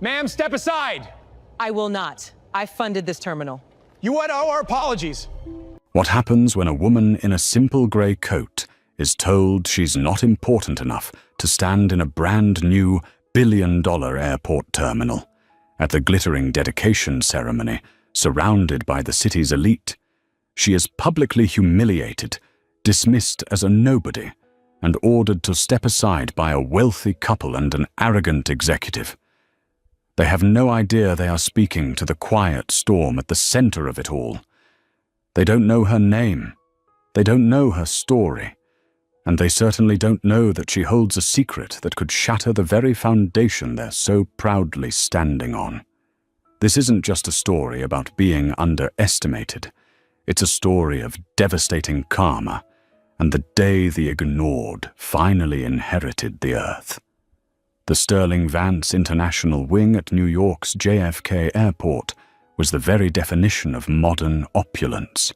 Ma'am, step aside! I will not. I funded this terminal. You would owe our apologies. What happens when a woman in a simple grey coat is told she's not important enough to stand in a brand new billion-dollar airport terminal at the glittering dedication ceremony, surrounded by the city's elite? She is publicly humiliated, dismissed as a nobody, and ordered to step aside by a wealthy couple and an arrogant executive. They have no idea they are speaking to the quiet storm at the center of it all. They don't know her name. They don't know her story. And they certainly don't know that she holds a secret that could shatter the very foundation they're so proudly standing on. This isn't just a story about being underestimated. It's a story of devastating karma and the day the ignored finally inherited the earth. The Sterling Vance International Wing at New York's JFK Airport was the very definition of modern opulence.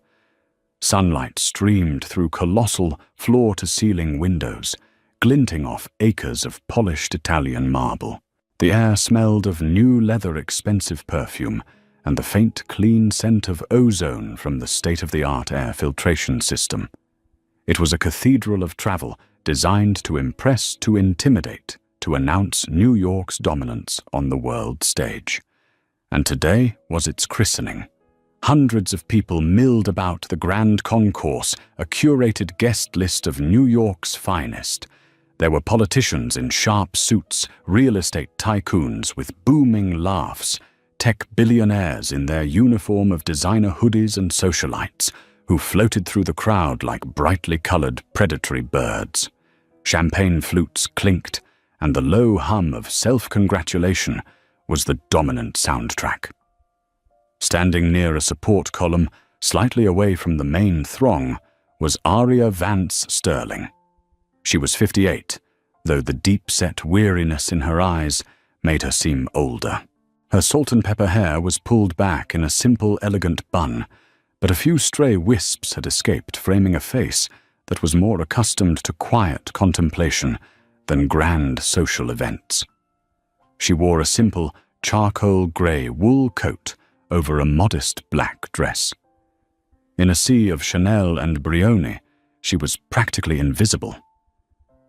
Sunlight streamed through colossal floor-to-ceiling windows, glinting off acres of polished Italian marble. The air smelled of new leather expensive perfume and the faint, clean scent of ozone from the state-of-the-art air filtration system. It was a cathedral of travel designed to impress, to intimidate, to announce New York's dominance on the world stage. And today was its christening. Hundreds of people milled about the grand concourse, a curated guest list of New York's finest. There were politicians in sharp suits, real estate tycoons with booming laughs, tech billionaires in their uniform of designer hoodies and socialites, who floated through the crowd like brightly colored predatory birds. Champagne flutes clinked, and the low hum of self-congratulation was the dominant soundtrack. Standing near a support column, slightly away from the main throng, was Aria Vance Sterling. She was 58, though the deep-set weariness in her eyes made her seem older. Her salt-and-pepper hair was pulled back in a simple, elegant bun, but a few stray wisps had escaped, framing a face that was more accustomed to quiet contemplation than grand social events. She wore a simple, charcoal grey wool coat over a modest black dress. In a sea of Chanel and Brioni, she was practically invisible.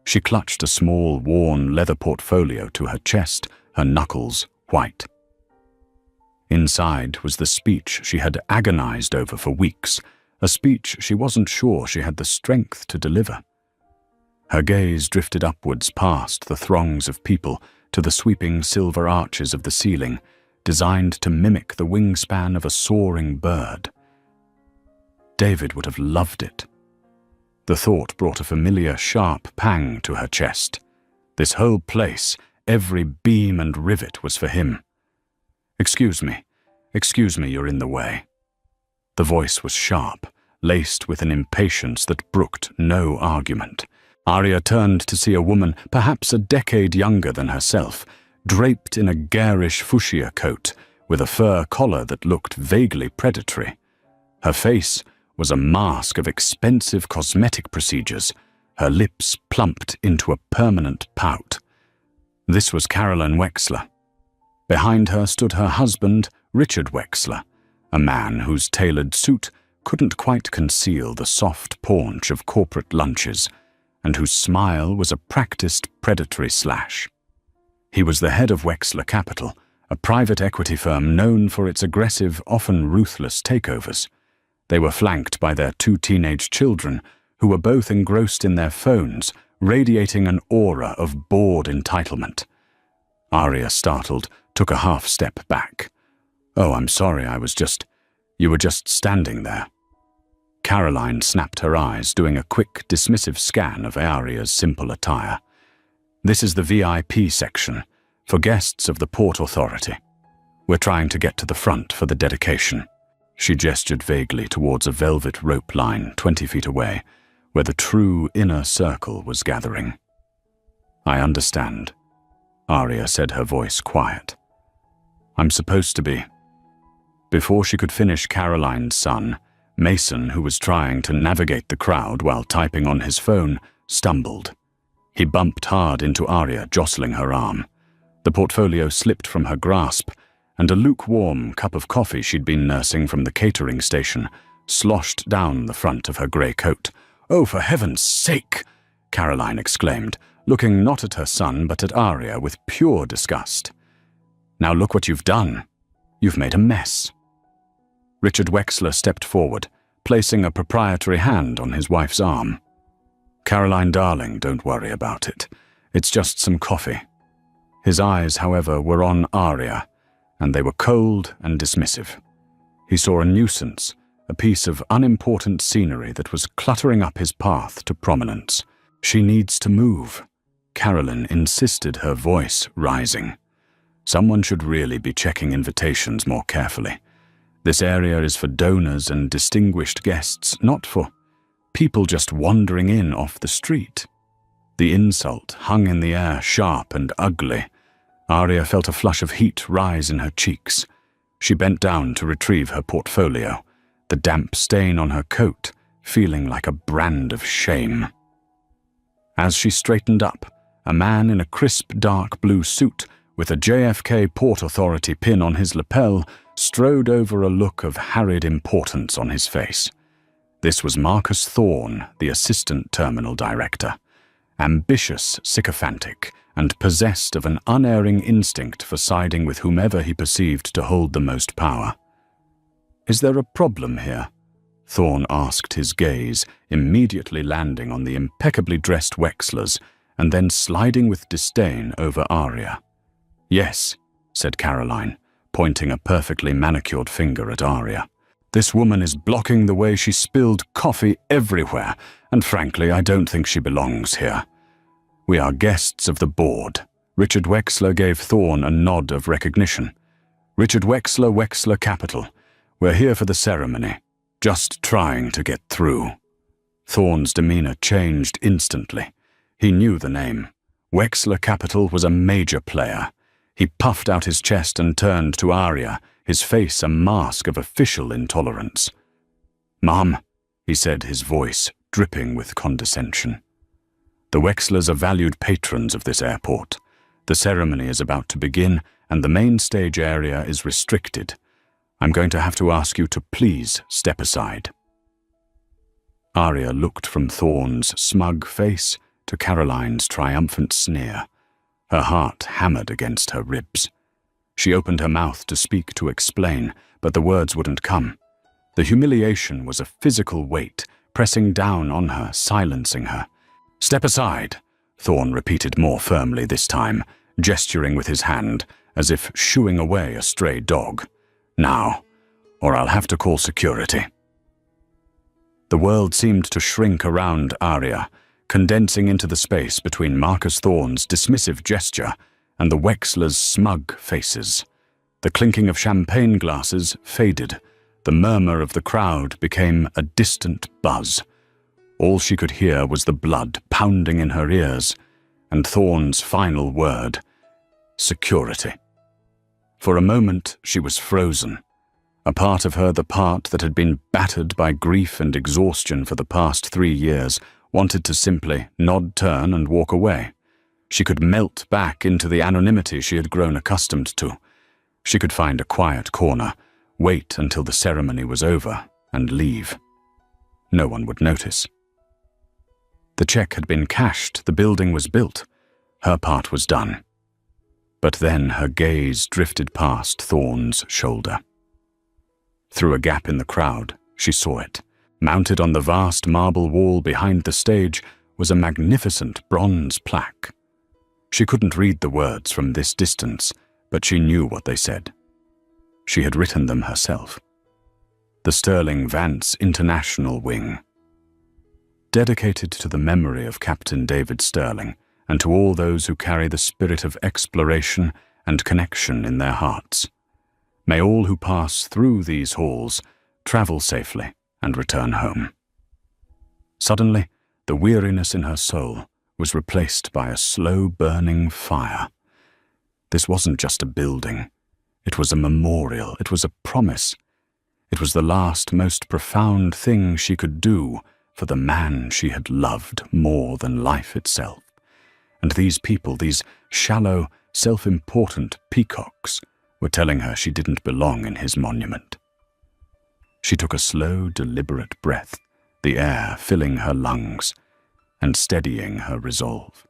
She clutched a small, worn leather portfolio to her chest, her knuckles white. Inside was the speech she had agonized over for weeks, a speech she wasn't sure she had the strength to deliver. Her gaze drifted upwards past the throngs of people to the sweeping silver arches of the ceiling, designed to mimic the wingspan of a soaring bird. David would have loved it. The thought brought a familiar, sharp pang to her chest. This whole place, every beam and rivet was for him. Excuse me, you're in the way." The voice was sharp, laced with an impatience that brooked no argument. Aria turned to see a woman, perhaps a decade younger than herself, draped in a garish fuchsia coat with a fur collar that looked vaguely predatory. Her face was a mask of expensive cosmetic procedures, her lips plumped into a permanent pout. This was Caroline Wexler. Behind her stood her husband, Richard Wexler, a man whose tailored suit couldn't quite conceal the soft paunch of corporate lunches, and whose smile was a practiced predatory slash. He was the head of Wexler Capital, a private equity firm known for its aggressive, often ruthless takeovers. They were flanked by their 2 teenage children, who were both engrossed in their phones, radiating an aura of bored entitlement. Aria, startled, took a half-step back. "Oh, I'm sorry, you were just standing there." Caroline snapped her eyes, doing a quick, dismissive scan of Aria's simple attire. "This is the VIP section, for guests of the Port Authority. We're trying to get to the front for the dedication." She gestured vaguely towards a velvet rope line 20 feet away, where the true inner circle was gathering. "I understand," Aria said, her voice quiet. "I'm supposed to be." Before she could finish, Caroline's son, Mason, who was trying to navigate the crowd while typing on his phone, stumbled. He bumped hard into Aria, jostling her arm. The portfolio slipped from her grasp, and a lukewarm cup of coffee she'd been nursing from the catering station sloshed down the front of her grey coat. "Oh, for heaven's sake!" Caroline exclaimed, looking not at her son but at Arya with pure disgust. "Now look what you've done. You've made a mess." Richard Wexler stepped forward, placing a proprietary hand on his wife's arm. "Caroline, darling, don't worry about it. It's just some coffee." His eyes, however, were on Arya, and they were cold and dismissive. He saw a nuisance, a piece of unimportant scenery that was cluttering up his path to prominence. "She needs to move," Caroline insisted, her voice rising. "Someone should really be checking invitations more carefully. This area is for donors and distinguished guests, not for people just wandering in off the street." The insult hung in the air, sharp and ugly. Arya felt a flush of heat rise in her cheeks. She bent down to retrieve her portfolio, the damp stain on her coat feeling like a brand of shame. As she straightened up, a man in a crisp dark blue suit with a JFK Port Authority pin on his lapel strode over, a look of harried importance on his face. This was Marcus Thorne, the assistant terminal director, ambitious, sycophantic, and possessed of an unerring instinct for siding with whomever he perceived to hold the most power. "Is there a problem here?" Thorne asked, his gaze immediately landing on the impeccably dressed Wexlers and then sliding with disdain over Arya. "Yes," said Caroline, pointing a perfectly manicured finger at Arya. "This woman is blocking the way. She spilled coffee everywhere, and frankly, I don't think she belongs here. We are guests of the board." Richard Wexler gave Thorne a nod of recognition. "Richard Wexler, Wexler Capital. We're here for the ceremony. Just trying to get through." Thorne's demeanor changed instantly. He knew the name. Wexler Capital was a major player. He puffed out his chest and turned to Arya, his face a mask of official intolerance. "Mom," he said, his voice dripping with condescension. "The Wexlers are valued patrons of this airport. The ceremony is about to begin, and the main stage area is restricted. I'm going to have to ask you to please step aside." Arya looked from Thorne's smug face to Caroline's triumphant sneer. Her heart hammered against her ribs. She opened her mouth to speak, to explain, but the words wouldn't come. The humiliation was a physical weight, pressing down on her, silencing her. "Step aside," Thorne repeated more firmly this time, gesturing with his hand, as if shooing away a stray dog. "Now, or I'll have to call security." The world seemed to shrink around Arya, condensing into the space between Marcus Thorne's dismissive gesture and the Wexlers' smug faces. The clinking of champagne glasses faded. The murmur of the crowd became a distant buzz. All she could hear was the blood pounding in her ears, and Thorne's final word, "Security." For a moment she was frozen. A part of her, the part that had been battered by grief and exhaustion for the past 3 years, wanted to simply nod, turn, and walk away. She could melt back into the anonymity she had grown accustomed to. She could find a quiet corner, wait until the ceremony was over, and leave. No one would notice. The check had been cashed, the building was built. Her part was done. But then her gaze drifted past Thorne's shoulder. Through a gap in the crowd, she saw it. Mounted on the vast marble wall behind the stage was a magnificent bronze plaque. She couldn't read the words from this distance, but she knew what they said. She had written them herself. The Sterling Vance International Wing. Dedicated to the memory of Captain David Sterling, and to all those who carry the spirit of exploration and connection in their hearts. May all who pass through these halls travel safely and return home. Suddenly, the weariness in her soul was replaced by a slow-burning fire. This wasn't just a building. It was a memorial. It was a promise. It was the last, most profound thing she could do for the man she had loved more than life itself. And these people, these shallow, self-important peacocks were telling her she didn't belong in his monument. She took a slow, deliberate breath, the air filling her lungs and steadying her resolve.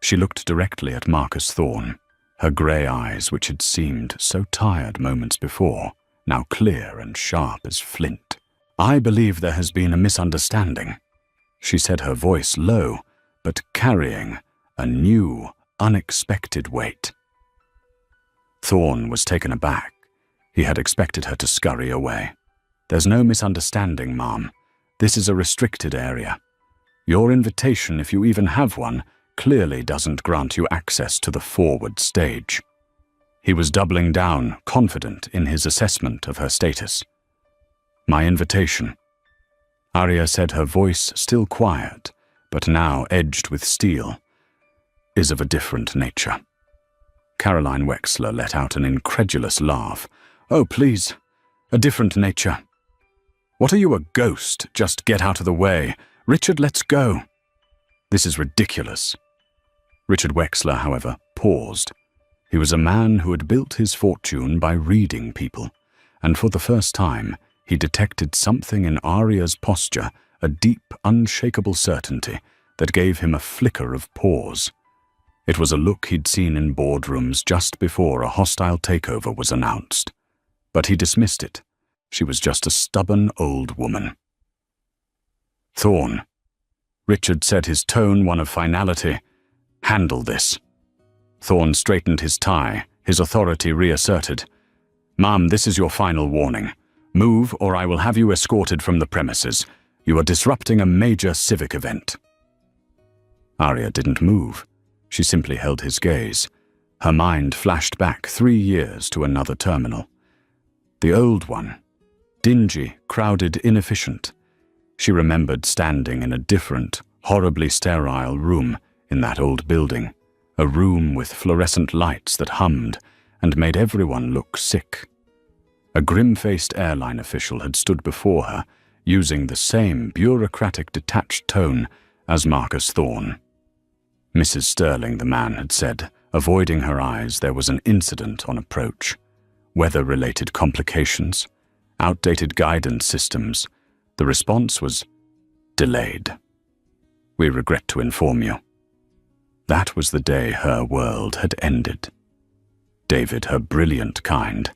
She looked directly at Marcus Thorne, her grey eyes, which had seemed so tired moments before, now clear and sharp as flint. "I believe there has been a misunderstanding," she said, her voice low, but carrying a new, unexpected weight. Thorne was taken aback. He had expected her to scurry away. "There's no misunderstanding, Ma'am. This is a restricted area. Your invitation, if you even have one, clearly doesn't grant you access to the forward stage." He was doubling down, confident in his assessment of her status. "My invitation," Arya said, her voice still quiet, but now edged with steel, "is of a different nature." Caroline Wexler let out an incredulous laugh. "Oh, please, a different nature. What are you, a ghost? Just get out of the way. Richard, let's go." "This is ridiculous." Richard Wexler, however, paused. He was a man who had built his fortune by reading people, and for the first time he detected something in Arya's posture, a deep, unshakable certainty that gave him a flicker of pause. It was a look he'd seen in boardrooms just before a hostile takeover was announced. But he dismissed it. She was just a stubborn old woman. "Thorne," Richard said, his tone one of finality, "handle this." Thorne straightened his tie, his authority reasserted. "Ma'am, this is your final warning. Move, or I will have you escorted from the premises. You are disrupting a major civic event." Arya didn't move. She simply held his gaze. Her mind flashed back 3 years to another terminal. The old one. Dingy, crowded, inefficient. She remembered standing in a different, horribly sterile room in that old building, a room with fluorescent lights that hummed and made everyone look sick. A grim-faced airline official had stood before her, using the same bureaucratic, detached tone as Marcus Thorne. "Mrs. Sterling," the man had said, avoiding her eyes. "There was an incident on approach. Weather-related complications, outdated guidance systems. The response was delayed. We regret to inform you." That was the day her world had ended. David, her brilliant kind.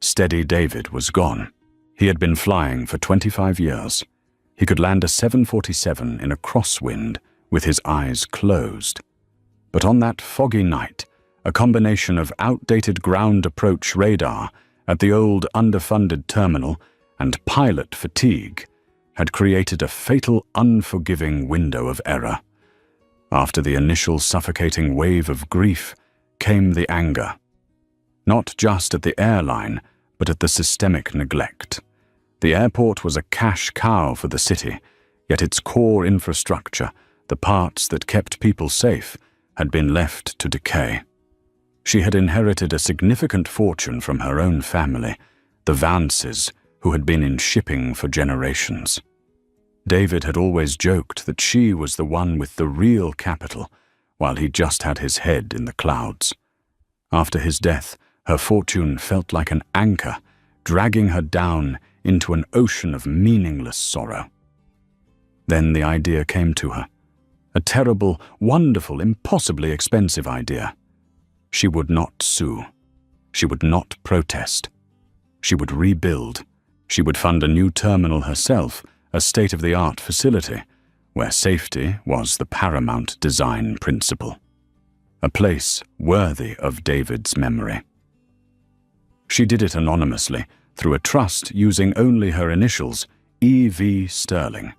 Steady David was gone. He had been flying for 25 years. He could land a 747 in a crosswind with his eyes closed. But on that foggy night, a combination of outdated ground approach radar at the old underfunded terminal and pilot fatigue had created a fatal, unforgiving window of error. After the initial suffocating wave of grief came the anger. Not just at the airline, but at the systemic neglect. The airport was a cash cow for the city, yet its core infrastructure, the parts that kept people safe, had been left to decay. She had inherited a significant fortune from her own family, the Vances, who had been in shipping for generations. David had always joked that she was the one with the real capital, while he just had his head in the clouds. After his death, her fortune felt like an anchor, dragging her down into an ocean of meaningless sorrow. Then the idea came to her. A terrible, wonderful, impossibly expensive idea. She would not sue. She would not protest. She would rebuild. She would fund a new terminal herself, a state-of-the-art facility, where safety was the paramount design principle. A place worthy of David's memory. She did it anonymously, through a trust using only her initials, E.V. Sterling.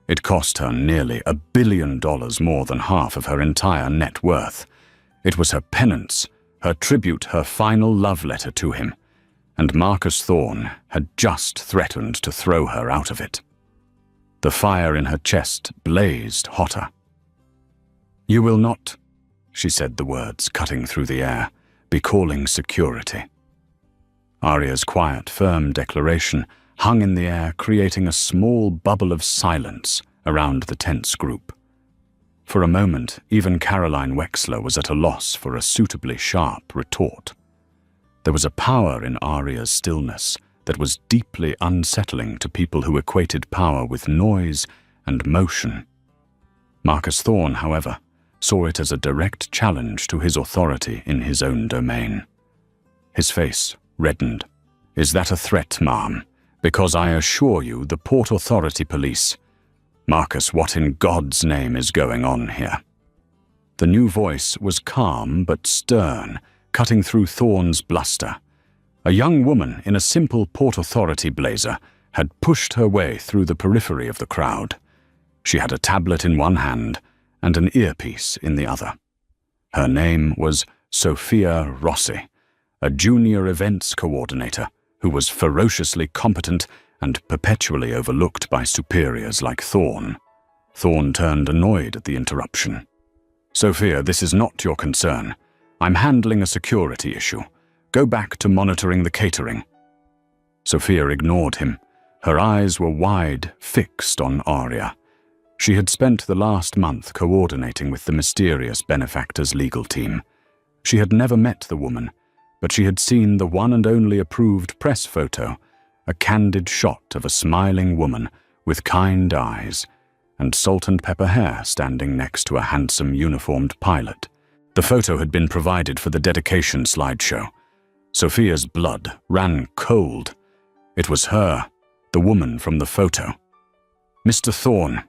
It cost her nearly $1 billion, more than half of her entire net worth. It was her penance, her tribute, her final love letter to him, and Marcus Thorne had just threatened to throw her out of it. The fire in her chest blazed hotter. "You will not," she said, the words cutting through the air, "be calling security." Arya's quiet, firm declaration hung in the air, creating a small bubble of silence around the tense group. For a moment, even Caroline Wexler was at a loss for a suitably sharp retort. There was a power in Aria's stillness that was deeply unsettling to people who equated power with noise and motion. Marcus Thorne, however, saw it as a direct challenge to his authority in his own domain. His face reddened. "Is that a threat, ma'am? Because I assure you, the Port Authority Police—" "Marcus, what in God's name is going on here?" The new voice was calm but stern, cutting through Thorne's bluster. A young woman in a simple Port Authority blazer had pushed her way through the periphery of the crowd. She had a tablet in one hand and an earpiece in the other. Her name was Sophia Rossi, a junior events coordinator who was ferociously competent and perpetually overlooked by superiors like Thorne. Thorne turned annoyed at the interruption. "Sophia, this is not your concern. I'm handling a security issue. Go back to monitoring the catering." Sophia ignored him. Her eyes were wide, fixed on Aria. She had spent the last month coordinating with the mysterious benefactor's legal team. She had never met the woman, but she had seen the one and only approved press photo, a candid shot of a smiling woman with kind eyes and salt and pepper hair standing next to a handsome uniformed pilot. The photo had been provided for the dedication slideshow. Sophia's blood ran cold. It was her, the woman from the photo. "Mr. Thorne,"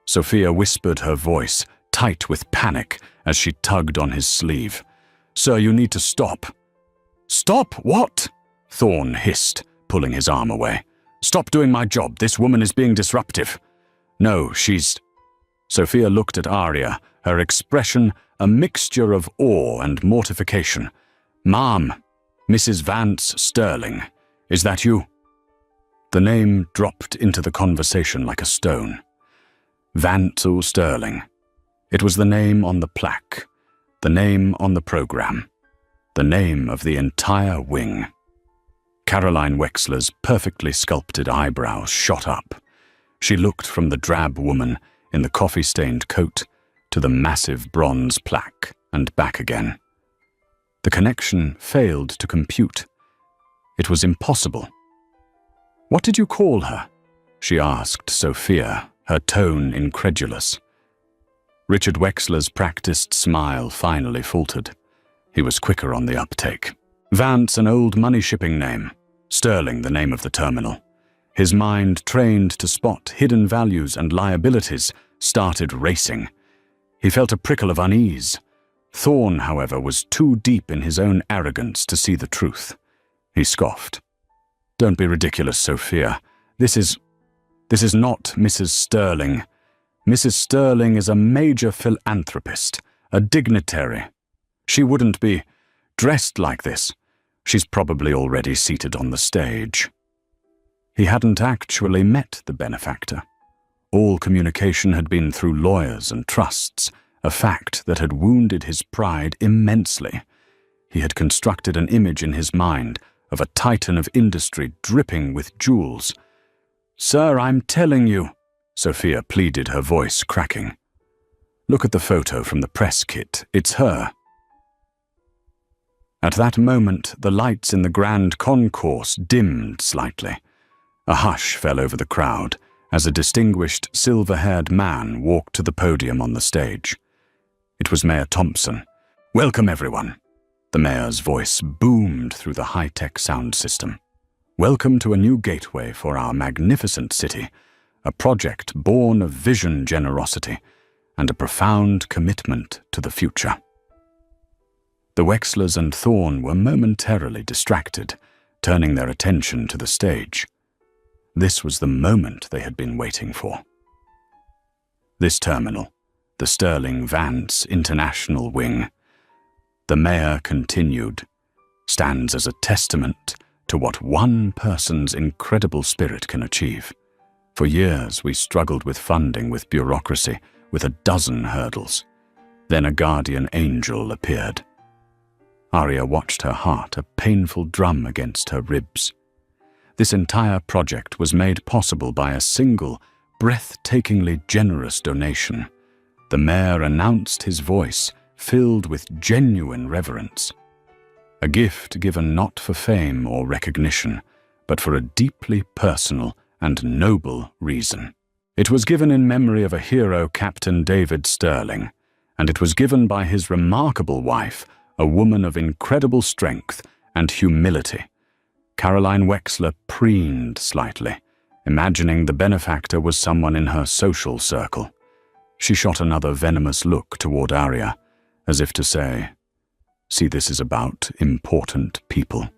Sophia whispered, her voice tight with panic as she tugged on his sleeve. "Sir, you need to stop." "Stop what?" Thorne hissed, pulling his arm away. "Stop doing my job. This woman is being disruptive." "No, she's—" Sophia looked at Aria, her expression a mixture of awe and mortification. "Ma'am, Mrs. Vance Sterling, is that you?" The name dropped into the conversation like a stone. Vance Sterling. It was the name on the plaque, the name on the program, the name of the entire wing. Caroline Wexler's perfectly sculpted eyebrows shot up. She looked from the drab woman in the coffee-stained coat to the massive bronze plaque and back again. The connection failed to compute. It was impossible. "What did you call her?" she asked Sophia, her tone incredulous. Richard Wexler's practiced smile finally faltered. He was quicker on the uptake. "Vance, an old money-shipping name. Sterling, the name of the terminal." His mind, trained to spot hidden values and liabilities, started racing. He felt a prickle of unease. Thorne, however, was too deep in his own arrogance to see the truth. He scoffed. "Don't be ridiculous, Sophia. This is not Mrs. Sterling. Mrs. Sterling is a major philanthropist, a dignitary. She wouldn't be dressed like this. She's probably already seated on the stage." He hadn't actually met the benefactor. All communication had been through lawyers and trusts, a fact that had wounded his pride immensely. He had constructed an image in his mind of a titan of industry dripping with jewels. "Sir, I'm telling you," Sophia pleaded, her voice cracking. "Look at the photo from the press kit. It's her." At that moment, the lights in the grand concourse dimmed slightly. A hush fell over the crowd as a distinguished silver-haired man walked to the podium on the stage. It was Mayor Thompson. "Welcome, everyone." The mayor's voice boomed through the high-tech sound system. "Welcome to a new gateway for our magnificent city, a project born of vision, generosity, and a profound commitment to the future." The Wexlers and Thorne were momentarily distracted, turning their attention to the stage. This was the moment they had been waiting for. This terminal, the Sterling Vance International Wing, the mayor continued, stands as a testament to what one person's incredible spirit can achieve. For years we struggled with funding, with bureaucracy, with a dozen hurdles. Then a guardian angel appeared. Aria watched her heart, a painful drum against her ribs. This entire project was made possible by a single, breathtakingly generous donation, The mayor announced his voice, filled with genuine reverence. A gift given not for fame or recognition, but for a deeply personal and noble reason. It was given in memory of a hero, Captain David Sterling, and it was given by his remarkable wife, a woman of incredible strength and humility. Caroline Wexler preened slightly, imagining the benefactor was someone in her social circle. She shot another venomous look toward Arya, as if to say, "See, this is about important people."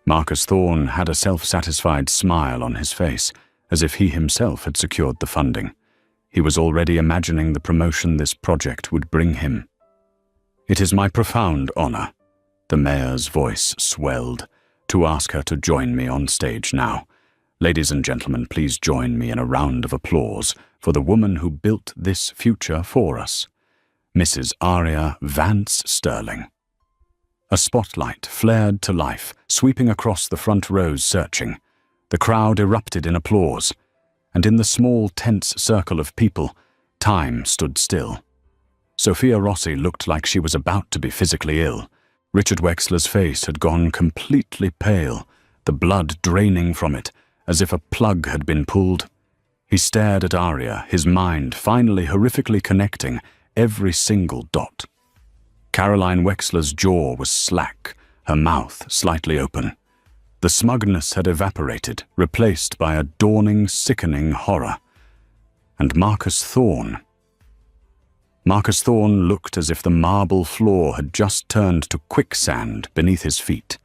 Marcus Thorne had a self-satisfied smile on his face, as if he himself had secured the funding. He was already imagining the promotion this project would bring him. "It is my profound honor," the mayor's voice swelled, "to ask her to join me on stage now. Ladies and gentlemen, please join me in a round of applause for the woman who built this future for us, Mrs. Arya Vance Sterling." A spotlight flared to life, sweeping across the front rows searching. The crowd erupted in applause, and in the small, tense circle of people, time stood still. Sophia Rossi looked like she was about to be physically ill. Richard Wexler's face had gone completely pale, the blood draining from it, as if a plug had been pulled. He stared at Arya, his mind finally horrifically connecting every single dot. Caroline Wexler's jaw was slack, her mouth slightly open. The smugness had evaporated, replaced by a dawning, sickening horror. And Marcus Thorne looked as if the marble floor had just turned to quicksand beneath his feet.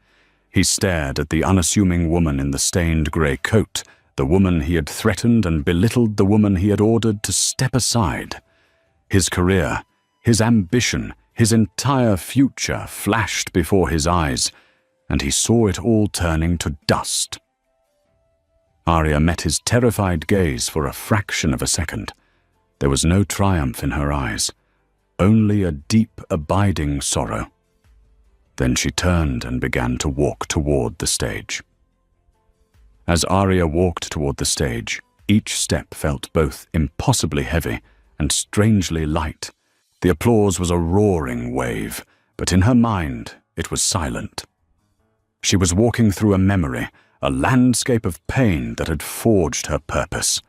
He stared at the unassuming woman in the stained grey coat, the woman he had threatened and belittled, the woman he had ordered to step aside. His career, his ambition, his entire future flashed before his eyes, and he saw it all turning to dust. Arya met his terrified gaze for a fraction of a second. There was no triumph in her eyes, only a deep, abiding sorrow. Then she turned and began to walk toward the stage. As Arya walked toward the stage, each step felt both impossibly heavy and strangely light. The applause was a roaring wave, but in her mind it was silent. She was walking through a memory, a landscape of pain that had forged her purpose.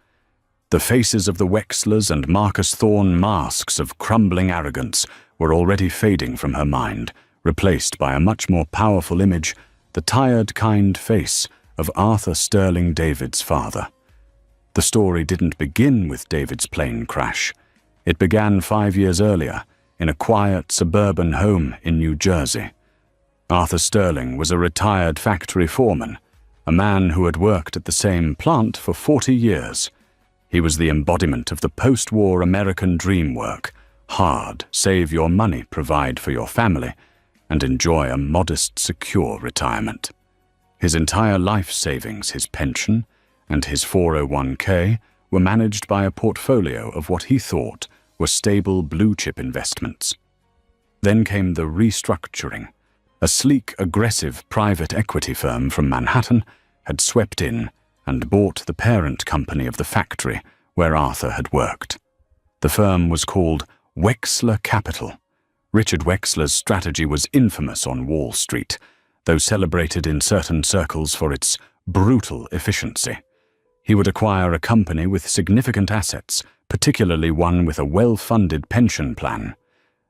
The faces of the Wexlers and Marcus Thorne, masks of crumbling arrogance, were already fading from her mind, replaced by a much more powerful image, the tired, kind face of Arthur Sterling, David's father. The story didn't begin with David's plane crash. It began 5 years earlier, in a quiet suburban home in New Jersey. Arthur Sterling was a retired factory foreman, a man who had worked at the same plant for 40 years. He was the embodiment of the post-war American dream work: hard, save your money, provide for your family, and enjoy a modest, secure retirement. His entire life savings, his pension, and his 401k were managed by a portfolio of what he thought were stable blue-chip investments. Then came the restructuring. A sleek, aggressive private equity firm from Manhattan had swept in and bought the parent company of the factory where Arthur had worked. The firm was called Wexler Capital. Richard Wexler's strategy was infamous on Wall Street, though celebrated in certain circles for its brutal efficiency. He would acquire a company with significant assets, particularly one with a well-funded pension plan.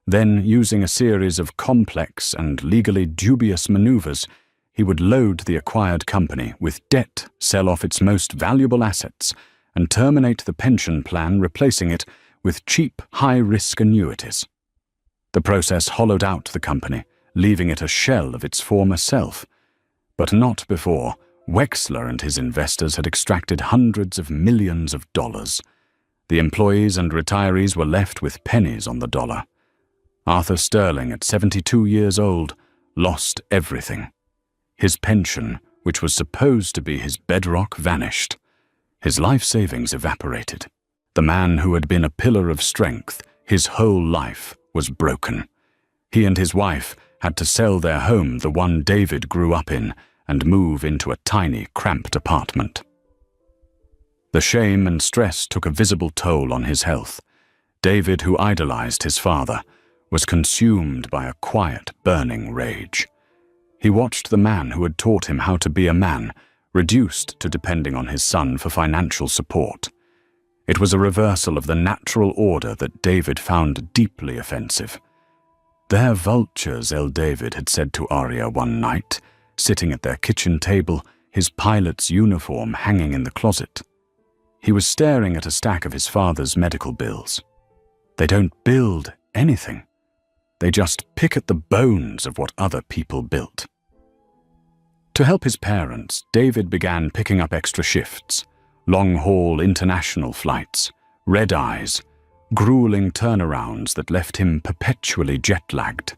Then, using a series of complex and legally dubious maneuvers, he would load the acquired company with debt, sell off its most valuable assets, and terminate the pension plan, replacing it with cheap, high-risk annuities. The process hollowed out the company, leaving it a shell of its former self. But not before Wexler and his investors had extracted hundreds of millions of dollars. The employees and retirees were left with pennies on the dollar. Arthur Sterling, at 72 years old, lost everything. His pension, which was supposed to be his bedrock, vanished. His life savings evaporated. The man who had been a pillar of strength, his whole life, was broken. He and his wife had to sell their home, the one David grew up in, and move into a tiny, cramped apartment. The shame and stress took a visible toll on his health. David, who idolized his father, was consumed by a quiet, burning rage. He watched the man who had taught him how to be a man, reduced to depending on his son for financial support. It was a reversal of the natural order that David found deeply offensive. "They're vultures," El David had said to Arya one night, sitting at their kitchen table, his pilot's uniform hanging in the closet. He was staring at a stack of his father's medical bills. "They don't build anything. They just pick at the bones of what other people built." To help his parents, David began picking up extra shifts, long-haul international flights, red-eyes, grueling turnarounds that left him perpetually jet-lagged.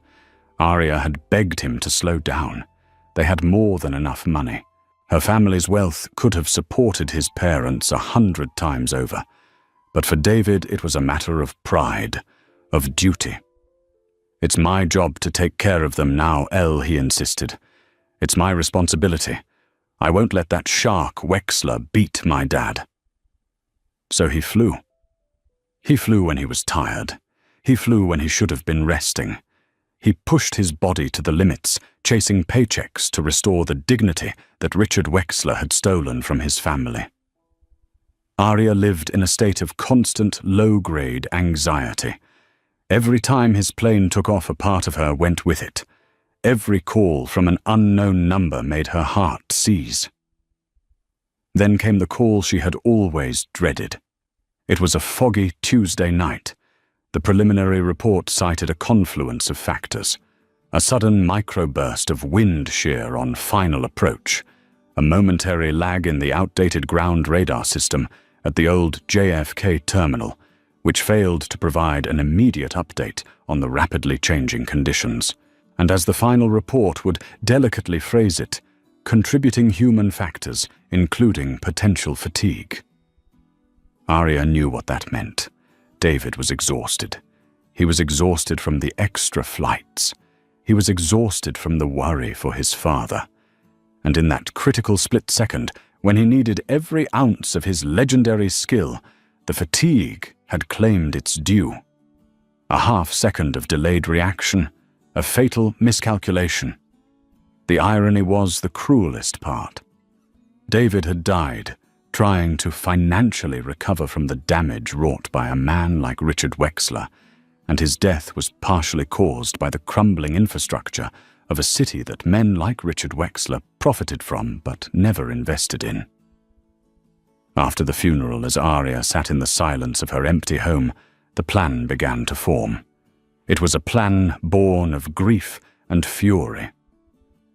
Arya had begged him to slow down. They had more than enough money. Her family's wealth could have supported his parents 100 times over. But for David, it was a matter of pride, of duty. "It's my job to take care of them now, El," he insisted. "It's my responsibility. I won't let that shark Wexler beat my dad." So he flew. He flew when he was tired. He flew when he should have been resting. He pushed his body to the limits, chasing paychecks to restore the dignity that Richard Wexler had stolen from his family. Arya lived in a state of constant low-grade anxiety. Every time his plane took off, a part of her went with it. Every call from an unknown number made her heart seize. Then came the call she had always dreaded. It was a foggy Tuesday night. The preliminary report cited a confluence of factors: a sudden microburst of wind shear on final approach, a momentary lag in the outdated ground radar system at the old JFK terminal, which failed to provide an immediate update on the rapidly changing conditions, and as the final report would delicately phrase it, contributing human factors, including potential fatigue. Arya knew what that meant. David was exhausted. He was exhausted from the extra flights. He was exhausted from the worry for his father. And in that critical split second, when he needed every ounce of his legendary skill, the fatigue had claimed its due. A half-second of delayed reaction, a fatal miscalculation. The irony was the cruelest part. David had died trying to financially recover from the damage wrought by a man like Richard Wexler, and his death was partially caused by the crumbling infrastructure of a city that men like Richard Wexler profited from but never invested in. After the funeral, as Arya sat in the silence of her empty home, the plan began to form. It was a plan born of grief and fury.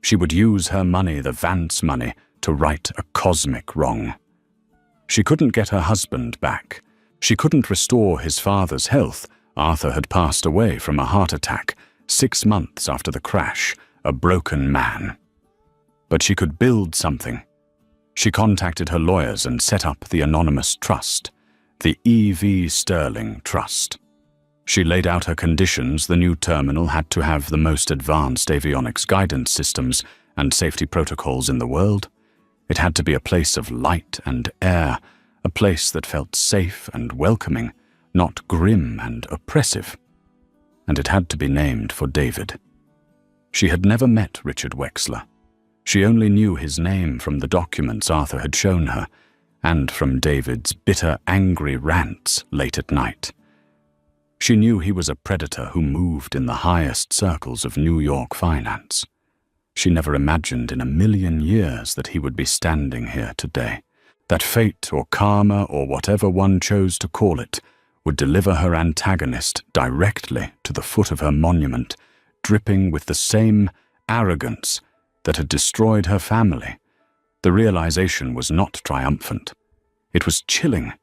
She would use her money, the Vance money, to right a cosmic wrong. She couldn't get her husband back. She couldn't restore his father's health. Arthur had passed away from a heart attack 6 months after the crash, a broken man. But she could build something. She contacted her lawyers and set up the anonymous trust, the E.V. Sterling Trust. She laid out her conditions. The new terminal had to have the most advanced avionics guidance systems and safety protocols in the world. It had to be a place of light and air, a place that felt safe and welcoming, not grim and oppressive. And it had to be named for David. She had never met Richard Wexler. She only knew his name from the documents Arthur had shown her, and from David's bitter, angry rants late at night. She knew he was a predator who moved in the highest circles of New York finance. She never imagined in a million years that he would be standing here today, that fate or karma or whatever one chose to call it would deliver her antagonist directly to the foot of her monument, dripping with the same arrogance that had destroyed her family. The realization was not triumphant. It was chilling.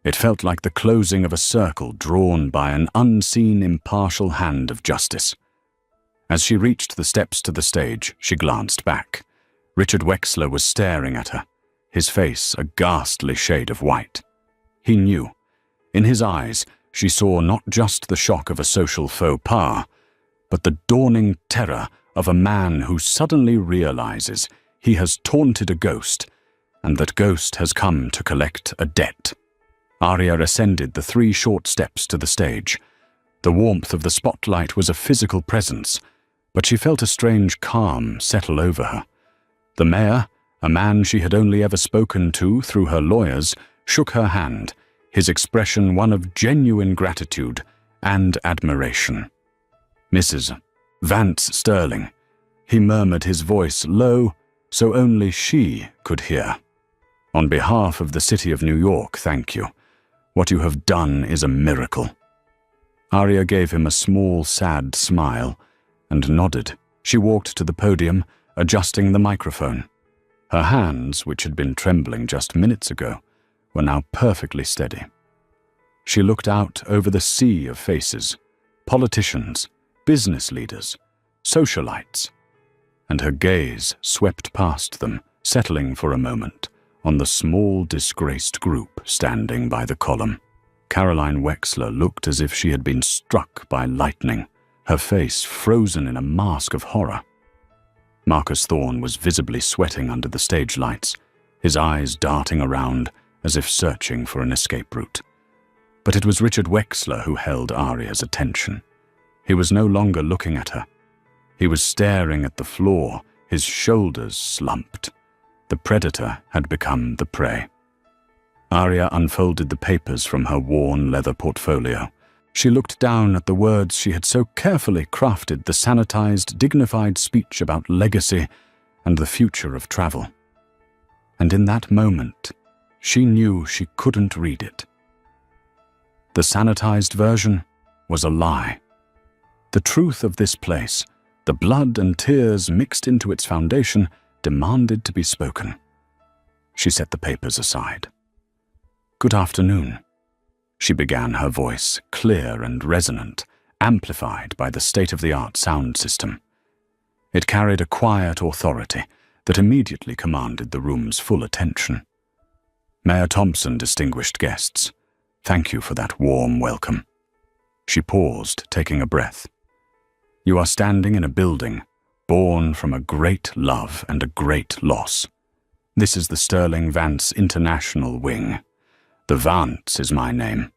It felt like the closing of a circle drawn by an unseen, impartial hand of justice. As she reached the steps to the stage, she glanced back. Richard Wexler was staring at her, his face a ghastly shade of white. He knew. In his eyes, she saw not just the shock of a social faux pas, but the dawning terror of a man who suddenly realizes he has taunted a ghost, and that ghost has come to collect a debt. Arya ascended the 3 short steps to the stage. The warmth of the spotlight was a physical presence, but she felt a strange calm settle over her. The mayor, a man she had only ever spoken to through her lawyers, shook her hand, his expression one of genuine gratitude and admiration. "Mrs. Vance Sterling," he murmured, his voice low, so only she could hear. "On behalf of the city of New York, thank you. What you have done is a miracle." Arya gave him a small, sad smile and nodded. She walked to the podium, adjusting the microphone. Her hands, which had been trembling just minutes ago, were now perfectly steady. She looked out over the sea of faces, politicians, business leaders, socialites, and her gaze swept past them, settling for a moment on the small, disgraced group standing by the column. Caroline Wexler looked as if she had been struck by lightning, her face frozen in a mask of horror. Marcus Thorne was visibly sweating under the stage lights, his eyes darting around as if searching for an escape route. But it was Richard Wexler who held Arya's attention. He was no longer looking at her. He was staring at the floor, his shoulders slumped. The predator had become the prey. Arya unfolded the papers from her worn leather portfolio. She looked down at the words she had so carefully crafted, the sanitized, dignified speech about legacy and the future of travel. And in that moment, she knew she couldn't read it. The sanitized version was a lie. The truth of this place, the blood and tears mixed into its foundation, demanded to be spoken. She set the papers aside. "Good afternoon," she began, her voice clear and resonant, amplified by the state-of-the-art sound system. It carried a quiet authority that immediately commanded the room's full attention. "Mayor Thompson, distinguished guests, thank you for that warm welcome." She paused, taking a breath. "You are standing in a building born from a great love and a great loss. This is the Sterling Vance International Wing. The Vance is my name.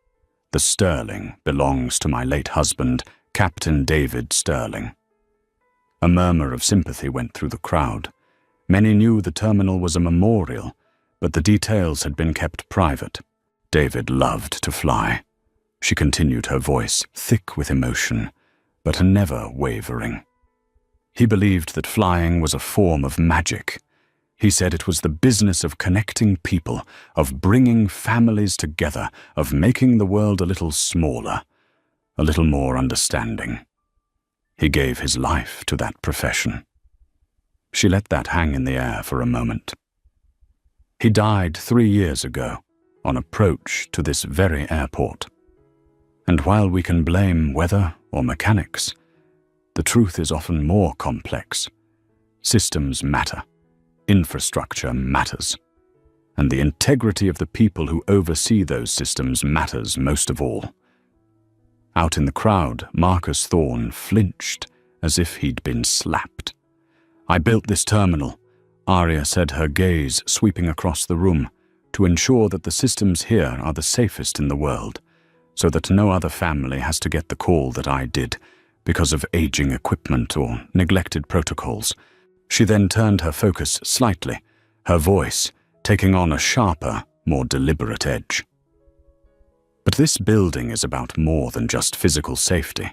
The Sterling belongs to my late husband, Captain David Sterling." A murmur of sympathy went through the crowd. Many knew the terminal was a memorial, but the details had been kept private. David loved to fly. She continued, her voice thick with emotion, but never wavering. He believed that flying was a form of magic. He said it was the business of connecting people, of bringing families together, of making the world a little smaller, a little more understanding. He gave his life to that profession. She let that hang in the air for a moment. He died 3 years ago, on approach to this very airport. And while we can blame weather or mechanics, the truth is often more complex. Systems matter. Infrastructure matters. And the integrity of the people who oversee those systems matters most of all. Out in the crowd, Marcus Thorne flinched as if he'd been slapped. "I built this terminal," Arya said, her gaze sweeping across the room, "to ensure that the systems here are the safest in the world, so that no other family has to get the call that I did because of aging equipment or neglected protocols." She then turned her focus slightly, her voice taking on a sharper, more deliberate edge. "But this building is about more than just physical safety.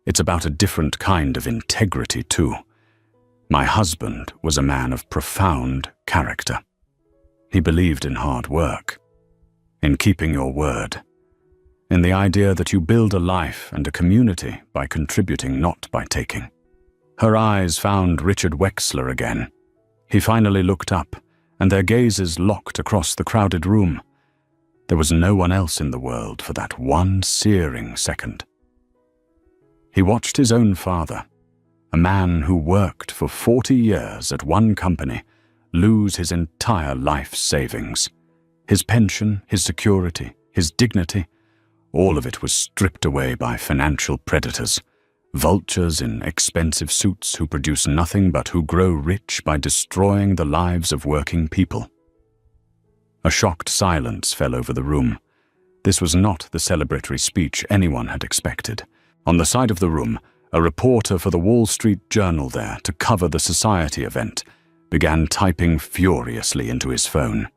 It's about a different kind of integrity, too. My husband was a man of profound character. He believed in hard work, in keeping your word, in the idea that you build a life and a community by contributing, not by taking." Her eyes found Richard Wexler again. He finally looked up, and their gazes locked across the crowded room. There was no one else in the world for that one searing second. He watched his own father, a man who worked for 40 years at one company, lose his entire life savings. His pension, his security, his dignity, all of it was stripped away by financial predators. Vultures in expensive suits who produce nothing but who grow rich by destroying the lives of working people. A shocked silence fell over the room, This was not the celebratory speech anyone had expected. On the side of the room, a reporter for the Wall Street Journal there to cover the society event began typing furiously into his phone.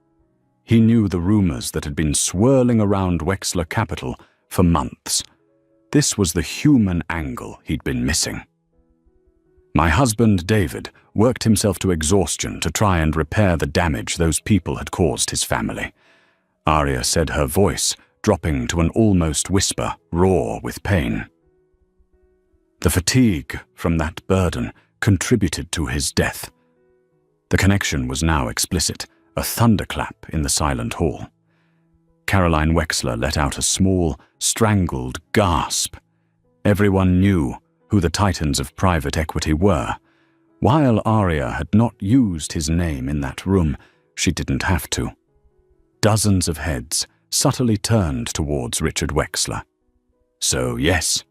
He knew the rumors that had been swirling around Wexler Capital for months. This was the human angle he'd been missing. My husband, David, worked himself to exhaustion to try and repair the damage those people had caused his family. Arya said, her voice dropping to an almost whisper, raw with pain. The fatigue from that burden contributed to his death. The connection was now explicit, a thunderclap in the silent hall. Caroline Wexler let out a small, strangled gasp. Everyone knew who the titans of private equity were. While Arya had not used his name in that room, she didn't have to. Dozens of heads subtly turned towards Richard Wexler. So yes,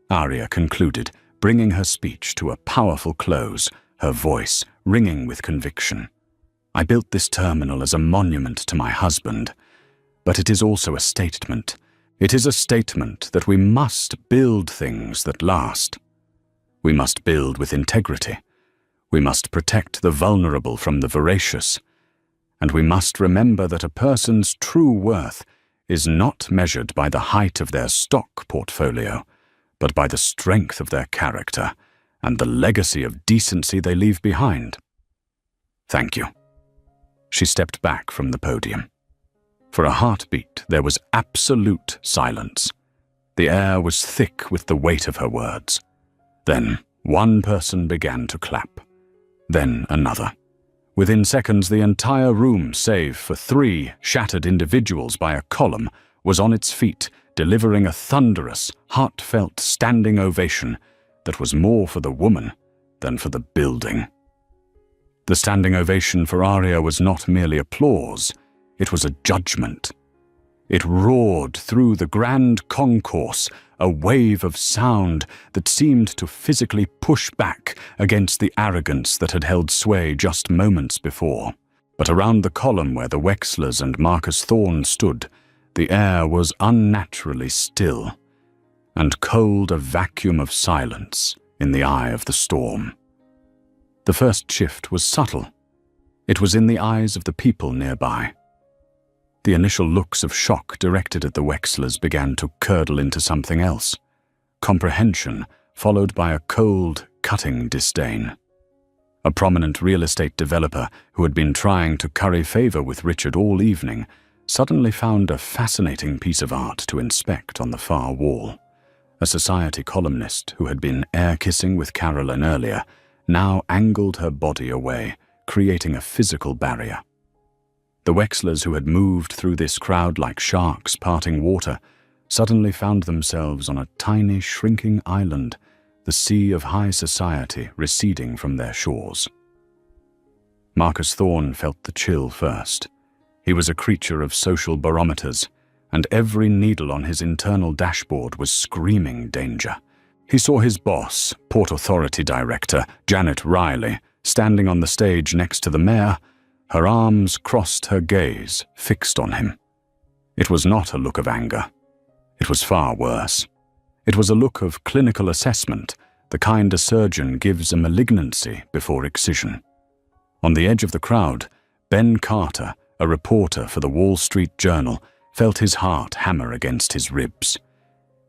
Arya concluded, bringing her speech to a powerful close, her voice ringing with conviction. I built this terminal as a monument to my husband, but it is also a statement. It is a statement that we must build things that last. We must build with integrity. We must protect the vulnerable from the voracious. And we must remember that a person's true worth is not measured by the height of their stock portfolio, but by the strength of their character and the legacy of decency they leave behind. Thank you. She stepped back from the podium. For a heartbeat, there was absolute silence. The air was thick with the weight of her words. Then one person began to clap. Then another. Within seconds, the entire room, save for 3 shattered individuals by a column, was on its feet, delivering a thunderous, heartfelt standing ovation that was more for the woman than for the building. The standing ovation for Arya was not merely applause, it was a judgment. It roared through the grand concourse, a wave of sound that seemed to physically push back against the arrogance that had held sway just moments before. But around the column where the Wexlers and Marcus Thorne stood, the air was unnaturally still, and cold a vacuum of silence in the eye of the storm. The first shift was subtle. It was in the eyes of the people nearby. The initial looks of shock directed at the Wexlers began to curdle into something else. Comprehension, followed by a cold, cutting disdain. A prominent real estate developer who had been trying to curry favor with Richard all evening suddenly found a fascinating piece of art to inspect on the far wall. A society columnist who had been air-kissing with Carolyn earlier now angled her body away, creating a physical barrier. The Wexlers, who had moved through this crowd like sharks parting water, suddenly found themselves on a tiny, shrinking island, the sea of high society receding from their shores. Marcus Thorne felt the chill first. He was a creature of social barometers, and every needle on his internal dashboard was screaming danger. He saw his boss, Port Authority Director Janet Riley, standing on the stage next to the mayor. Her arms crossed, her gaze fixed on him. It was not a look of anger. It was far worse. It was a look of clinical assessment, the kind a surgeon gives a malignancy before excision. On the edge of the crowd, Ben Carter, a reporter for the Wall Street Journal, felt his heart hammer against his ribs.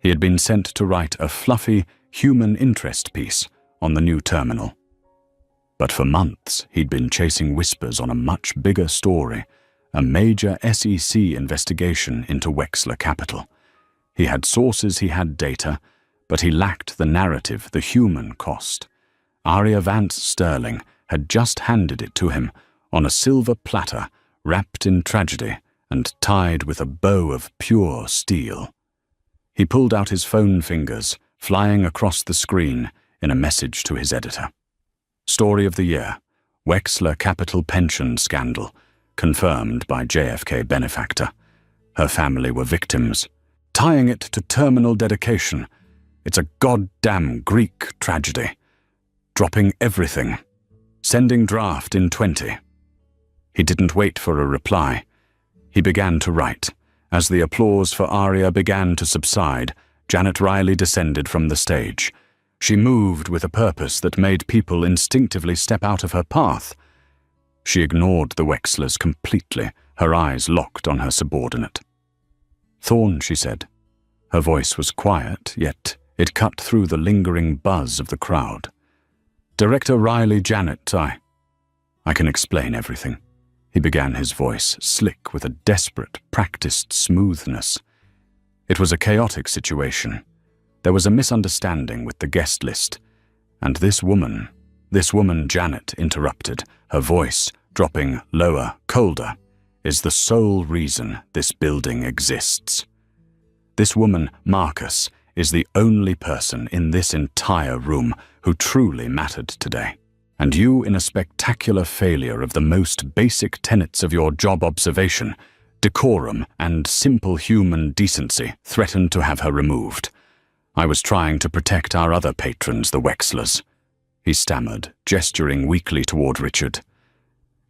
He had been sent to write a fluffy, human interest piece on the new terminal. But for months, he'd been chasing whispers on a much bigger story, a major SEC investigation into Wexler Capital. He had sources, he had data, but he lacked the narrative, the human cost. Arya Vance Sterling had just handed it to him on a silver platter, wrapped in tragedy and tied with a bow of pure steel. He pulled out his phone fingers, flying across the screen in a message to his editor. Story of the year, Wexler Capital pension scandal, confirmed by JFK benefactor. Her family were victims. Tying it to terminal dedication. It's a goddamn Greek tragedy. Dropping everything. Sending draft in 20. He didn't wait for a reply. He began to write, As the applause for Arya began to subside, Janet Riley descended from the stage. She moved with a purpose that made people instinctively step out of her path. She ignored the Wexlers completely, her eyes locked on her subordinate. "Thorne," she said. Her voice was quiet, yet it cut through the lingering buzz of the crowd. "Director Riley, Janet, I can explain everything." He began, his voice slick with a desperate, practiced smoothness. It was a chaotic situation. There was a misunderstanding with the guest list, and this woman, Janet interrupted, her voice dropping lower, colder, is the sole reason this building exists. This woman, Marcus, is the only person in this entire room who truly mattered today. And you, in a spectacular failure of the most basic tenets of your job observation, decorum and simple human decency, threatened to have her removed. I was trying to protect our other patrons, the Wexlers. He stammered, gesturing weakly toward Richard.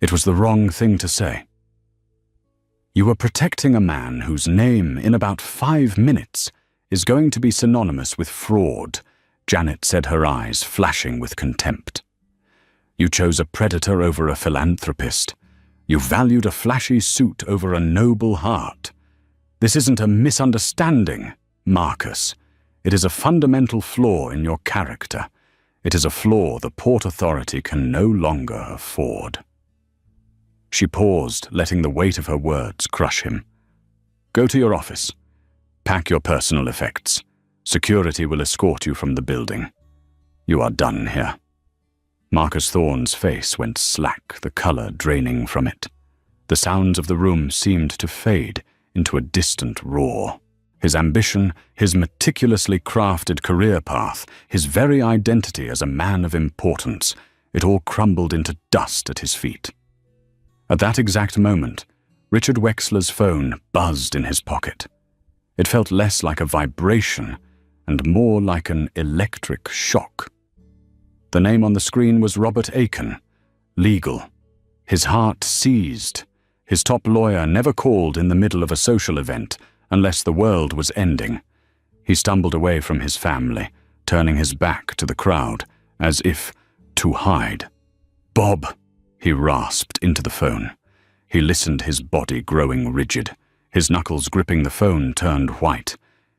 It was the wrong thing to say. You were protecting a man whose name, in about 5 minutes, is going to be synonymous with fraud, Janet said, her eyes flashing with contempt. You chose a predator over a philanthropist. You valued a flashy suit over a noble heart. This isn't a misunderstanding, Marcus. It is a fundamental flaw in your character. It is a flaw the Port Authority can no longer afford. She paused, letting the weight of her words crush him. Go to your office. Pack your personal effects. Security will escort you from the building. You are done here. Marcus Thorne's face went slack, the color draining from it. The sounds of the room seemed to fade into a distant roar. His ambition, his meticulously crafted career path, his very identity as a man of importance, it all crumbled into dust at his feet. At that exact moment, Richard Wexler's phone buzzed in his pocket. It felt less like a vibration and more like an electric shock. The name on the screen was Robert Aiken, legal. His heart seized. His top lawyer never called in the middle of a social event unless the world was ending. He stumbled away from his family, turning his back to the crowd, as if to hide. "Bob," he rasped into the phone. He listened, his body growing rigid. His knuckles gripping the phone turned white.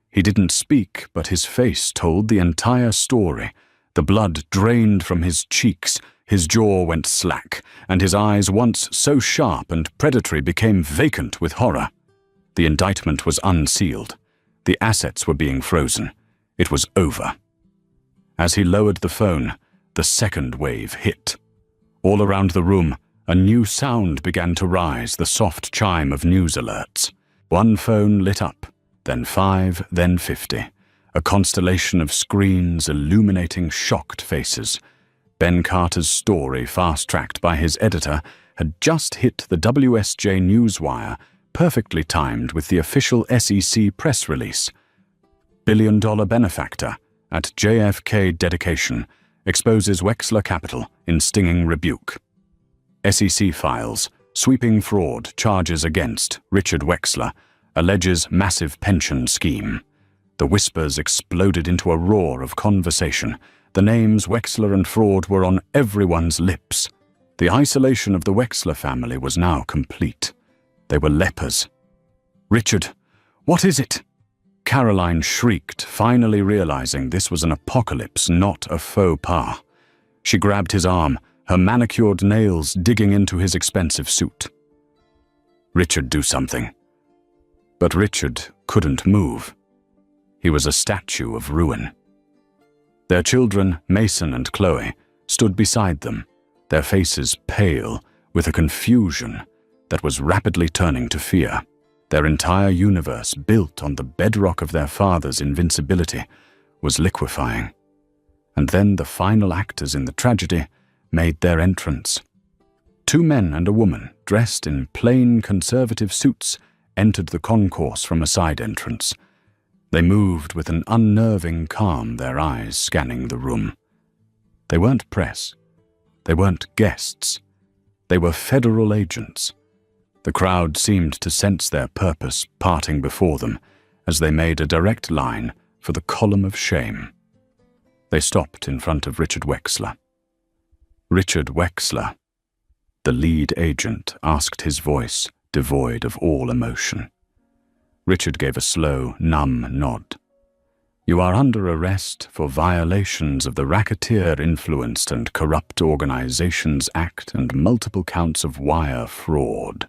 He didn't speak, but his face told the entire story. The blood drained from his cheeks, his jaw went slack, and his eyes, once so sharp and predatory, became vacant with horror. The indictment was unsealed. The assets were being frozen. It was over. As he lowered the phone, the second wave hit. All around the room, a new sound began to rise, the soft chime of news alerts. One phone lit up, then 5, then 50. A constellation of screens illuminating shocked faces. Ben Carter's story, fast-tracked by his editor, had just hit the WSJ Newswire, perfectly timed with the official SEC press release. Billion-dollar benefactor at JFK dedication exposes Wexler Capital in stinging rebuke. SEC files, sweeping fraud charges against Richard Wexler, alleges massive pension scheme. The whispers exploded into a roar of conversation. The names Wexler and fraud were on everyone's lips. The isolation of the Wexler family was now complete. They were lepers. "Richard, what is it?" Caroline shrieked, finally realizing this was an apocalypse, not a faux pas. She grabbed his arm, her manicured nails digging into his expensive suit. "Richard, do something." But Richard couldn't move. He was a statue of ruin. Their children, Mason and Chloe, stood beside them, their faces pale with a confusion that was rapidly turning to fear. Their entire universe, built on the bedrock of their father's invincibility, was liquefying. And then the final actors in the tragedy made their entrance. 2 men and a woman, dressed in plain conservative suits, entered the concourse from a side entrance. They moved with an unnerving calm, their eyes scanning the room. They weren't press. They weren't guests. They were federal agents. The crowd seemed to sense their purpose parting before them as they made a direct line for the column of shame. They stopped in front of Richard Wexler. Richard Wexler, the lead agent, asked, his voice devoid of all emotion. Richard gave a slow, numb nod. "You are under arrest for violations of the Racketeer-Influenced and Corrupt Organizations Act and multiple counts of wire fraud."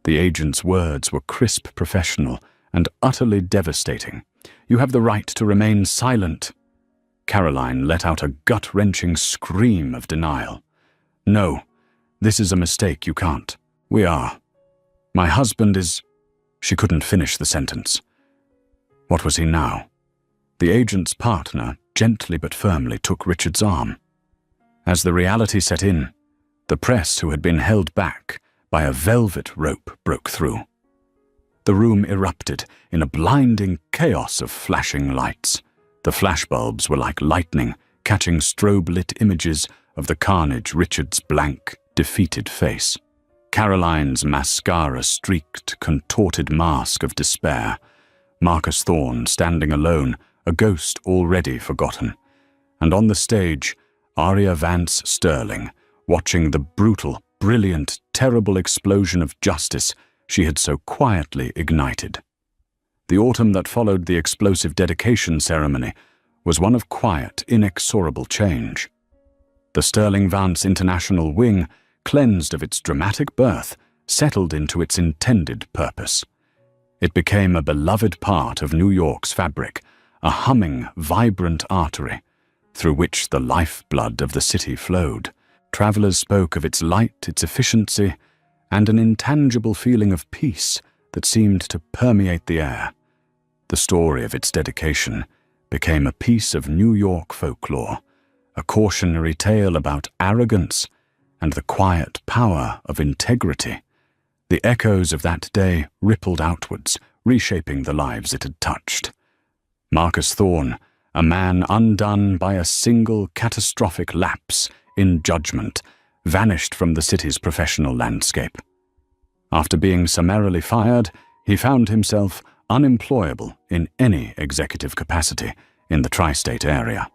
The agent's words were crisp, professional, and utterly devastating. "You have the right to remain silent." Caroline let out a gut-wrenching scream of denial. "No, this is a mistake, you can't. We are. My husband is—" She couldn't finish the sentence. What was he now? The agent's partner gently but firmly took Richard's arm. As the reality set in, the press, who had been held back by a velvet rope, broke through. The room erupted in a blinding chaos of flashing lights. The flashbulbs were like lightning, catching strobe-lit images of the carnage Richard's blank, defeated face. Caroline's mascara-streaked, contorted mask of despair. Marcus Thorne standing alone, a ghost already forgotten. And on the stage, Aria Vance Sterling, watching the brutal, brilliant, terrible explosion of justice she had so quietly ignited. The autumn that followed the explosive dedication ceremony was one of quiet, inexorable change. The Sterling Vance International Wing, cleansed of its dramatic birth, settled into its intended purpose. It became a beloved part of New York's fabric, a humming, vibrant artery through which the lifeblood of the city flowed. Travelers spoke of its light, its efficiency, and an intangible feeling of peace that seemed to permeate the air. The story of its dedication became a piece of New York folklore, a cautionary tale about arrogance and the quiet power of integrity. The echoes of that day rippled outwards, reshaping the lives it had touched. Marcus Thorne, a man undone by a single catastrophic lapse in judgment, vanished from the city's professional landscape. After being summarily fired, he found himself unemployable in any executive capacity in the tri-state area.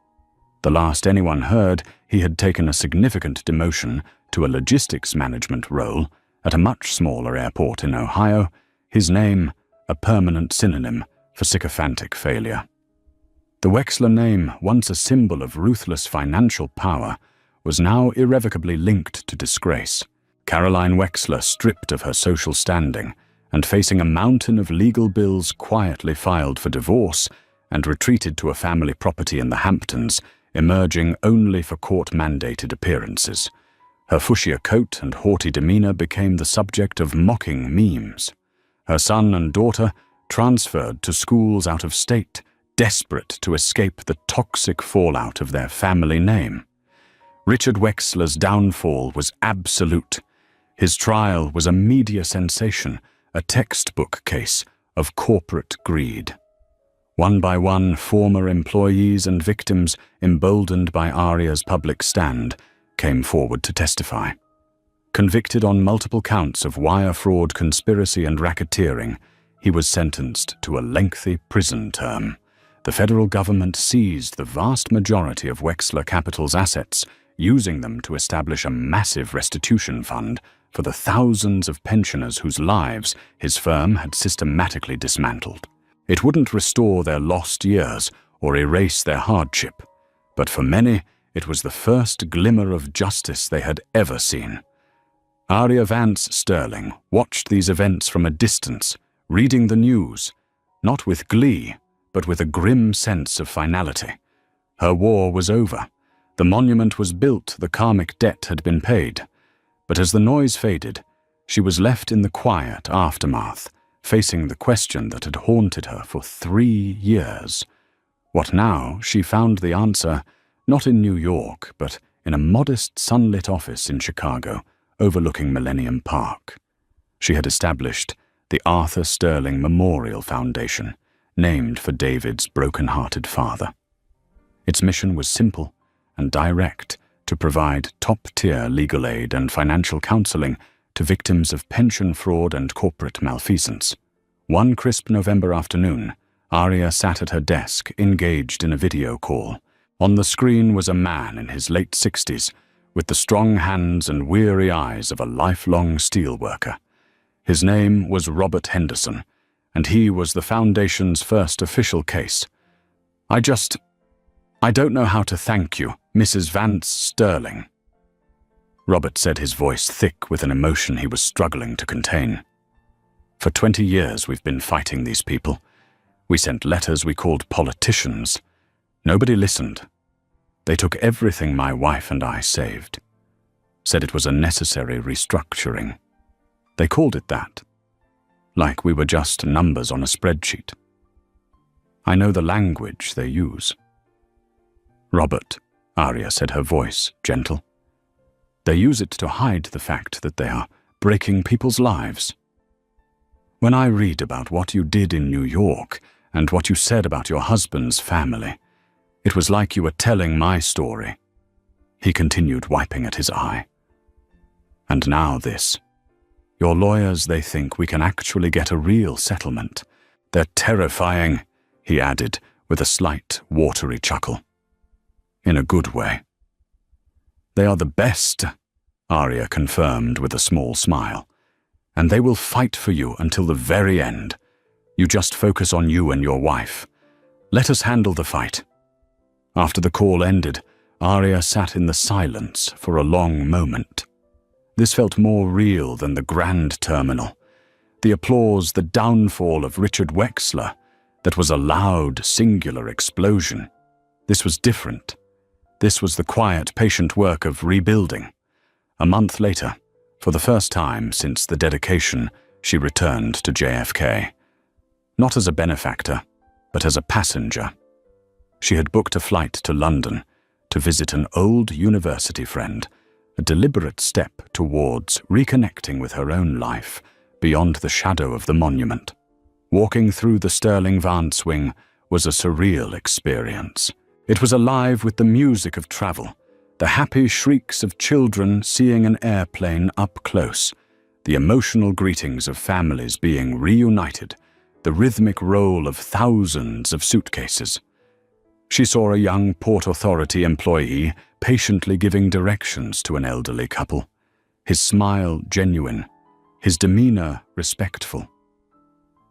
The last anyone heard, he had taken a significant demotion to a logistics management role at a much smaller airport in Ohio, his name a permanent synonym for sycophantic failure. The Wexler name, once a symbol of ruthless financial power, was now irrevocably linked to disgrace. Caroline Wexler, stripped of her social standing and facing a mountain of legal bills, quietly filed for divorce and retreated to a family property in the Hamptons, emerging only for court-mandated appearances. Her fuchsia coat and haughty demeanor became the subject of mocking memes. Her son and daughter transferred to schools out of state, desperate to escape the toxic fallout of their family name. Richard Wexler's downfall was absolute. His trial was a media sensation, a textbook case of corporate greed. One by one, former employees and victims, emboldened by Aria's public stand, came forward to testify. Convicted on multiple counts of wire fraud, conspiracy, and racketeering, he was sentenced to a lengthy prison term. The federal government seized the vast majority of Wexler Capital's assets, using them to establish a massive restitution fund for the thousands of pensioners whose lives his firm had systematically dismantled. It wouldn't restore their lost years or erase their hardship, but for many, it was the first glimmer of justice they had ever seen. Aria Vance Sterling watched these events from a distance, reading the news, not with glee, but with a grim sense of finality. Her war was over. The monument was built, the karmic debt had been paid. But as the noise faded, she was left in the quiet aftermath, facing the question that had haunted her for 3 years. What now? She found the answer not in New York, but in a modest sunlit office in Chicago, overlooking Millennium Park. She had established the Arthur Sterling Memorial Foundation, named for David's broken-hearted father. Its mission was simple and direct: to provide top-tier legal aid and financial counseling to victims of pension fraud and corporate malfeasance. One crisp November afternoon, Arya sat at her desk, engaged in a video call. On the screen was a man in his late 60s, with the strong hands and weary eyes of a lifelong steelworker. His name was Robert Henderson, and he was the Foundation's first official case. I don't know how to thank you, Mrs. Vance Sterling." Robert said, his voice thick with an emotion he was struggling to contain. "For 20 years we've been fighting these people. We sent letters we called politicians. Nobody listened. They took everything my wife and I saved. Said it was a necessary restructuring. They called it that. Like we were just numbers on a spreadsheet. I know the language they use." "Robert," Arya said, her voice gentle. "They use it to hide the fact that they are breaking people's lives. When I read about what you did in New York and what you said about your husband's family, it was like you were telling my story." He continued, wiping at his eye. "And now this. Your lawyers, they think we can actually get a real settlement. They're terrifying," he added with a slight, watery chuckle. "In a good way." "They are the best," Arya confirmed with a small smile. "And they will fight for you until the very end. You just focus on you and your wife. Let us handle the fight." After the call ended, Arya sat in the silence for a long moment. This felt more real than the grand terminal. The applause, the downfall of Richard Wexler, that was a loud, singular explosion. This was different. This was the quiet, patient work of rebuilding. A month later, for the first time since the dedication, she returned to JFK. Not as a benefactor, but as a passenger. She had booked a flight to London to visit an old university friend, a deliberate step towards reconnecting with her own life beyond the shadow of the monument. Walking through the Sterling Vance wing was a surreal experience. It was alive with the music of travel, the happy shrieks of children seeing an airplane up close, the emotional greetings of families being reunited, the rhythmic roll of thousands of suitcases. She saw a young Port Authority employee patiently giving directions to an elderly couple, his smile genuine, his demeanor respectful.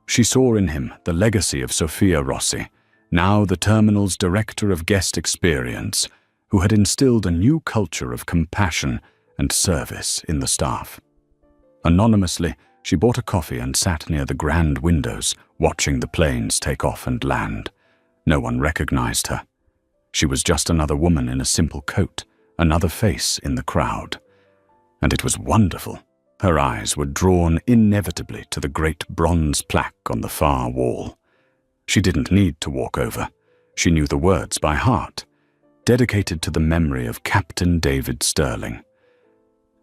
She saw in him the legacy of Sophia Rossi, now the terminal's director of guest experience, who had instilled a new culture of compassion and service in the staff. Anonymously, she bought a coffee and sat near the grand windows, watching the planes take off and land. No one recognized her. She was just another woman in a simple coat, another face in the crowd. And it was wonderful. Her eyes were drawn inevitably to the great bronze plaque on the far wall. She didn't need to walk over. She knew the words by heart, dedicated to the memory of Captain David Sterling.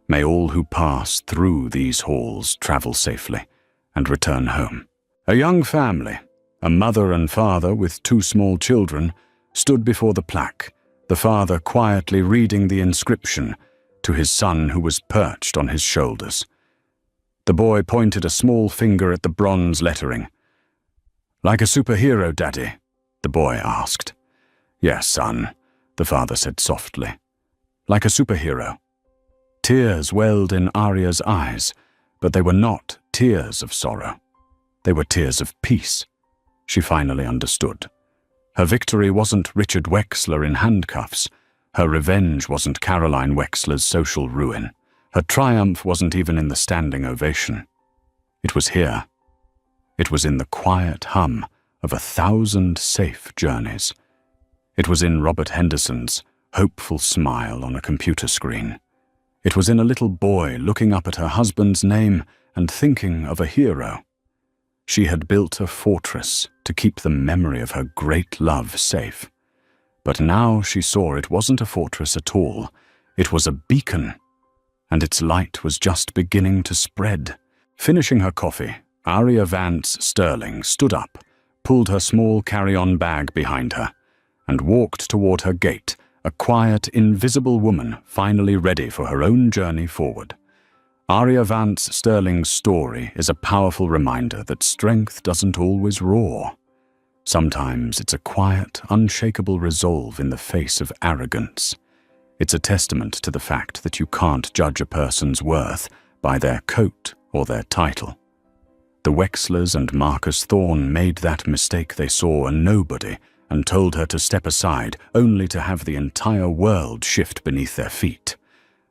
May all who pass through these halls travel safely and return home. A young family, a mother and father with 2 small children, stood before the plaque, the father quietly reading the inscription to his son who was perched on his shoulders. The boy pointed a small finger at the bronze lettering. "Like a superhero, Daddy?" the boy asked. "Yes, son," the father said softly. "Like a superhero." Tears welled in Arya's eyes, but they were not tears of sorrow. They were tears of peace. She finally understood. Her victory wasn't Richard Wexler in handcuffs. Her revenge wasn't Caroline Wexler's social ruin. Her triumph wasn't even in the standing ovation. It was here. It was in the quiet hum of 1,000 safe journeys. It was in Robert Henderson's hopeful smile on a computer screen. It was in a little boy looking up at her husband's name and thinking of a hero. She had built a fortress to keep the memory of her great love safe. But now she saw it wasn't a fortress at all. It was a beacon, and its light was just beginning to spread. Finishing her coffee, Arya Vance Sterling stood up, pulled her small carry-on bag behind her, and walked toward her gate, a quiet, invisible woman finally ready for her own journey forward. Arya Vance Sterling's story is a powerful reminder that strength doesn't always roar. Sometimes it's a quiet, unshakable resolve in the face of arrogance. It's a testament to the fact that you can't judge a person's worth by their coat or their title. The Wexlers and Marcus Thorne made that mistake. They saw a nobody and told her to step aside, only to have the entire world shift beneath their feet.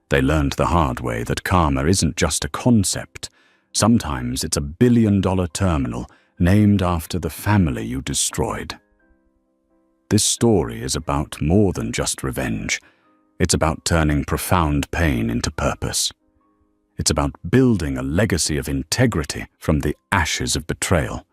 They learned the hard way that karma isn't just a concept. Sometimes it's a billion-dollar terminal named after the family you destroyed. This story is about more than just revenge. It's about turning profound pain into purpose. It's about building a legacy of integrity from the ashes of betrayal.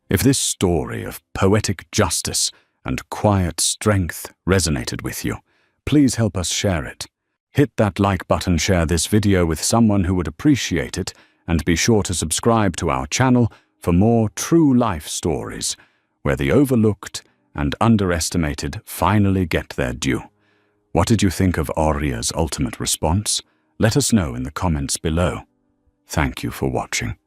If this story of poetic justice and quiet strength resonated with you, please help us share it. Hit that like button, share this video with someone who would appreciate it, and be sure to subscribe to our channel for more true life stories where the overlooked and underestimated finally get their due. What did you think of Arya's ultimate response? Let us know in the comments below. Thank you for watching.